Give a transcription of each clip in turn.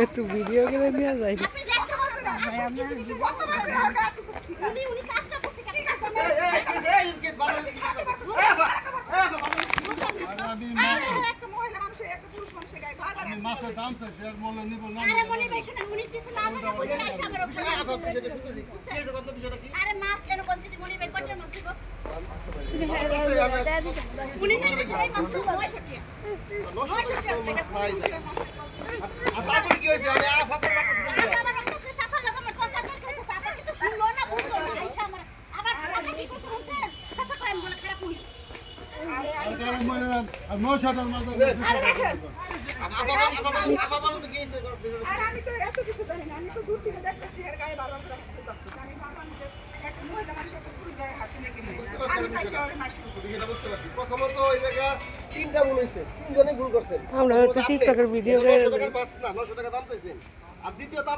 একটু ভিডিও করে নিয়ে যাই। মাছের দাম চাইছে আর মূল্য নিব না। আরে মাছ কেন কোনটি মনি ভাই কত মাছ দিব? উনি যদি সবাই মাছ তো 900 টাকা। আর তারপরে কি হয়েছে? আরে আফা করে আমার কাছে টাকা লাগা আমার কন্ট্রাক্টর কাছে টাকা কিছু শুনলো না বুঝলো না আইসা আমার আবার টাকা কি করতে বলছেন? টাকা কই আমি বলে খারাপ হই। আর তাহলে মনে না আর 900 টাকার মাছ আরে দেখেন আফা বলো তো কি হয়েছে? আর আমি তো এত কিছু জানি না আমি তো দূর থেকে দেখতেছি এর গায়ে বারবার করে হাত তুলছে আমি ভাবলাম যে একটা মহিলা মানুষ একটা পুরুষ গায়ে হাত তুলে কেমনে আমি তাই শহরে মাছ শুরু করি এটা বুঝতে পারছি। প্রথমত ওই জায়গা তিনটা ভুল হয়েছে, তিনজনে ভুল করছেন। আমরা একটু টিকটকের ভিডিও করে 900 টাকার মাছ না 900 টাকা দাম চাইছেন। আর দ্বিতীয়ত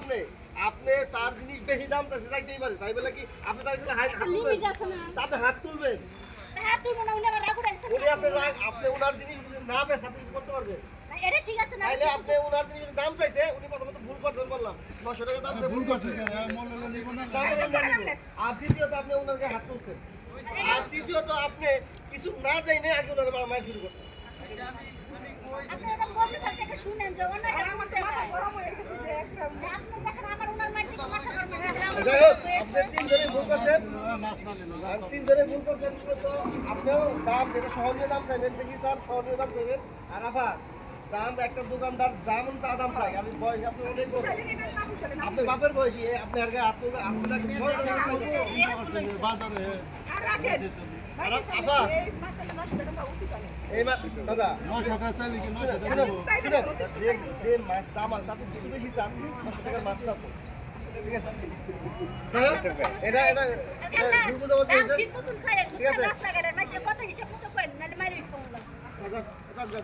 আপনি তার জিনিস বেশি দাম চাইছে যাইতেই পারে, তাই বলে কি আপনি তার কাছে হাত তুলবেন? লিমিট আছে না। আপনি হাত তুলবেন, হ্যাঁ তুই মনে উনি আমার রাগু রাখছে। উনি আপনি ওনার জিনিস যদি না বেশ আপনি কিছু করতে পারবেন। না এটা ঠিক আছে না। তাইলে আপনি ওনার জিনিস যদি দাম চাইছে, উনি প্রথমত ভুল করছেন বললাম, 900 টাকা দাম চাইছে ভুল করছেন। আর দ্বিতীয়ত আপনি ওনাকে হাত তুলছেন। আর তৃতীয়ত আপনি কিছু না চাইলে আগে ওনার মার শুরু করছেন। আপনি এটা বলতে চাইতে শুনেন যে ওনার আর আমার তো মাথা গরম হয়ে গেছে যে একটা আপনি দেখেন আমার ওনার মাইর দিকে মাথা গরম হয়ে গেছে। যাই হোক, আপনি তিনজনে ভুল করছেন। আর তিনজনে ভুল করছেন মূলত আপনিও দাম যেটা সহনীয় দাম চাইবেন, বেশি চান সহনীয় দাম চাইবেন। আর আফা দাম একটা দোকানদার যেমন তা দাম চাই, আমি বয়স আপনি অনেক বড়। আপনি বাপের বয়সী, আপনি আর গায়ে বাজারে আর রাখেন আর আপা এই মাছটা 900 টাকা চাও উচিত না এই দাদা 900 টাকা চাইলে কি 900 টাকা দেবো? যে মাছ দাম আছে তাতে কিছু বেশি চান, 900 টাকার মাছ না তো। ঠিক আছে, যাই হোক, এটা ভুল বুঝা বলতে হয়েছে। ঠিক মতন স্যার ঠিক আছে। রাস্তাঘাটের মাসে কত হিসাব মতো করেন নাহলে মারি ফোন আচ্ছা,